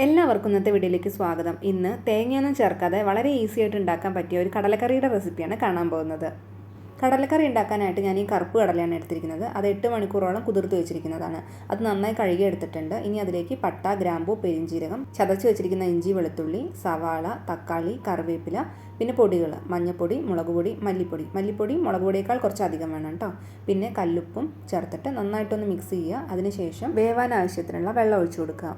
എല്ലാവർക്കും ഇന്നത്തെ വീഡിയോയിലേക്ക് സ്വാഗതം. ഇന്ന് തേങ്ങയൊന്നും ചേർക്കാതെ വളരെ ഈസി ആയിട്ട് ഉണ്ടാക്കാൻ പറ്റിയ ഒരു കടലക്കറിയുടെ റെസിപ്പിയാണ് കാണാൻ പോകുന്നത്. കടലക്കറി ഉണ്ടാക്കാനായിട്ട് ഞാൻ ഈ കറുപ്പ് കടലയാണ് എടുത്തിരിക്കുന്നത്. അത് 8 മണിക്കൂറോളം കുതിർത്ത് വെച്ചിരിക്കുന്നതാണ്. അത് നന്നായി കഴുകി എടുത്തിട്ടുണ്ട്. ഇനി അതിലേക്ക് പട്ട, ഗ്രാമ്പൂ, പെരിഞ്ജീരകം, ചതച്ച് വെച്ചിരിക്കുന്ന ഇഞ്ചി, വെളുത്തുള്ളി, സവാള, തക്കാളി, കറിവേപ്പില, പിന്നെ പൊടികൾ മഞ്ഞൾപ്പൊടി, മുളക് പൊടി, മല്ലിപ്പൊടി മുളക് പൊടിയേക്കാൾ കുറച്ച് അധികം വേണം കേട്ടോ. പിന്നെ കല്ലുപ്പും ചേർത്തിട്ട് നന്നായിട്ടൊന്ന് മിക്സ് ചെയ്യുക. അതിനുശേഷം വേവാൻ ആവശ്യത്തിനുള്ള വെള്ളം ഒഴിച്ചു കൊടുക്കുക.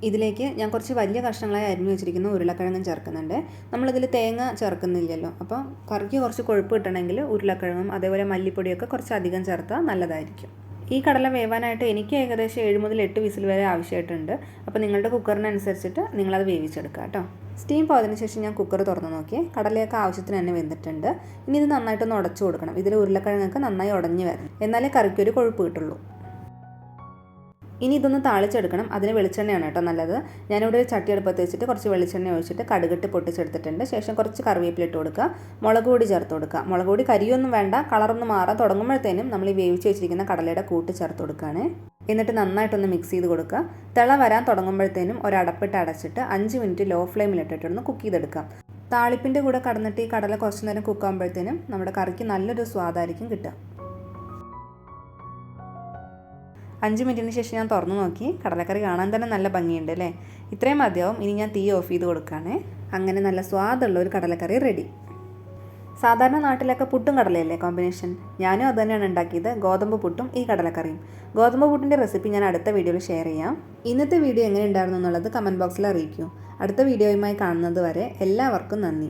ഇതിലേക്ക് ഞാൻ കുറച്ച് വലിയ കഷ്ണങ്ങളായി അരിഞ്ഞു വെച്ചിരിക്കുന്ന ഉരുളക്കിഴങ്ങും ചേർക്കുന്നുണ്ട്. നമ്മളിതിൽ തേങ്ങ ചേർക്കുന്നില്ലല്ലോ, അപ്പോൾ കറിക്ക് കുറച്ച് കൊഴുപ്പ് കിട്ടണമെങ്കിൽ ഉരുളക്കിഴങ്ങും അതേപോലെ മല്ലിപ്പൊടിയൊക്കെ കുറച്ച് അധികം ചേർത്താൽ നല്ലതായിരിക്കും. ഈ കടല വേവാനായിട്ട് എനിക്ക് ഏകദേശം 7 മുതൽ 8 വിസിൽ വരെ ആവശ്യമായിട്ടുണ്ട്. അപ്പോൾ നിങ്ങളുടെ കുക്കറിനനുസരിച്ചിട്ട് നിങ്ങളത് വേവിച്ചെടുക്കുക കേട്ടോ. സ്റ്റീം പോയതിന് ശേഷം ഞാൻ കുക്കർ തുറന്ന് നോക്കി. കടലയൊക്കെ ആവശ്യത്തിന് തന്നെ വെന്തിട്ടുണ്ട്. ഇനി ഇത് നന്നായിട്ടൊന്ന് ഉടച്ചു കൊടുക്കണം. ഇതിൽ ഉരുളക്കിഴങ്ങൊക്കെ നന്നായി ഉടഞ്ഞു വരണം, എന്നാലേ കറിക്കൊരു കൊഴുപ്പ് കിട്ടുള്ളൂ. ഇനി ഇതൊന്ന് താളിച്ചെടുക്കണം. അതിന് വെളിച്ചെണ്ണയാണ് കേട്ടോ നല്ലത്. ഞാനിവിടെ ഒരു ചട്ടി അടുപ്പത്ത് വെച്ചിട്ട് കുറച്ച് വെളിച്ചെണ്ണ ഒഴിച്ചിട്ട് കടുകിട്ട് പൊട്ടിച്ചെടുത്തിട്ടുണ്ട്. ശേഷം കുറച്ച് കറിവേപ്പില ഇട്ട് കൊടുക്കുക, മുളക് പൊടി ചേർത്ത് കൊടുക്കുക. മുളക് പൊടി കരിയൊന്നും വേണ്ട, കളറൊന്ന് മാറാൻ തുടങ്ങുമ്പോഴത്തേനും നമ്മൾ ഈ വേവിച്ച് വെച്ചിരിക്കുന്ന കടലയുടെ കൂട്ട് ചേർത്ത് കൊടുക്കുകയാണ്. എന്നിട്ട് നന്നായിട്ടൊന്ന് മിക്സ് ചെയ്ത് കൊടുക്കുക. തിള വരാൻ തുടങ്ങുമ്പോഴത്തേനും ഒരടപ്പിട്ട് അടച്ചിട്ട് 5 മിനിറ്റ് ലോ ഫ്ലെയിമിലിട്ടിട്ടൊന്ന് കുക്ക് ചെയ്തെടുക്കാം. താളിപ്പിൻ്റെ കൂടെ കടന്നിട്ട് ഈ കടല കുറച്ച് നേരം കുക്കാകുമ്പോഴത്തേനും നമ്മുടെ കറിക്ക് നല്ലൊരു സ്വാദായിരിക്കും കിട്ടുക. 5 മിനിറ്റിന് ശേഷം ഞാൻ തുറന്നു നോക്കി. കടലക്കറി കാണാൻ തന്നെ നല്ല ഭംഗിയുണ്ട് അല്ലേ? ഇത്രയും മതിയാവും. ഇനി ഞാൻ തീ ഓഫ് ചെയ്ത് കൊടുക്കുകയാണ്. അങ്ങനെ നല്ല സ്വാദുള്ള ഒരു കടലക്കറി റെഡി. സാധാരണ നാട്ടിലൊക്കെ പുട്ടും കടലയല്ലേ കോമ്പിനേഷൻ. ഞാനും അത് തന്നെയാണ് ഉണ്ടാക്കിയത്, ഗോതമ്പ് പുട്ടും ഈ കടലക്കറിയും. ഗോതമ്പ് പുട്ടിൻ്റെ റെസിപ്പി ഞാൻ അടുത്ത വീഡിയോയിൽ ഷെയർ ചെയ്യാം. ഇന്നത്തെ വീഡിയോ എങ്ങനെ ഉണ്ടായിരുന്നു എന്നുള്ളത് കമൻറ്റ് ബോക്സിൽ അറിയിക്കൂ. അടുത്ത വീഡിയോയുമായി കാണുന്നത് വരെ എല്ലാവർക്കും നന്ദി.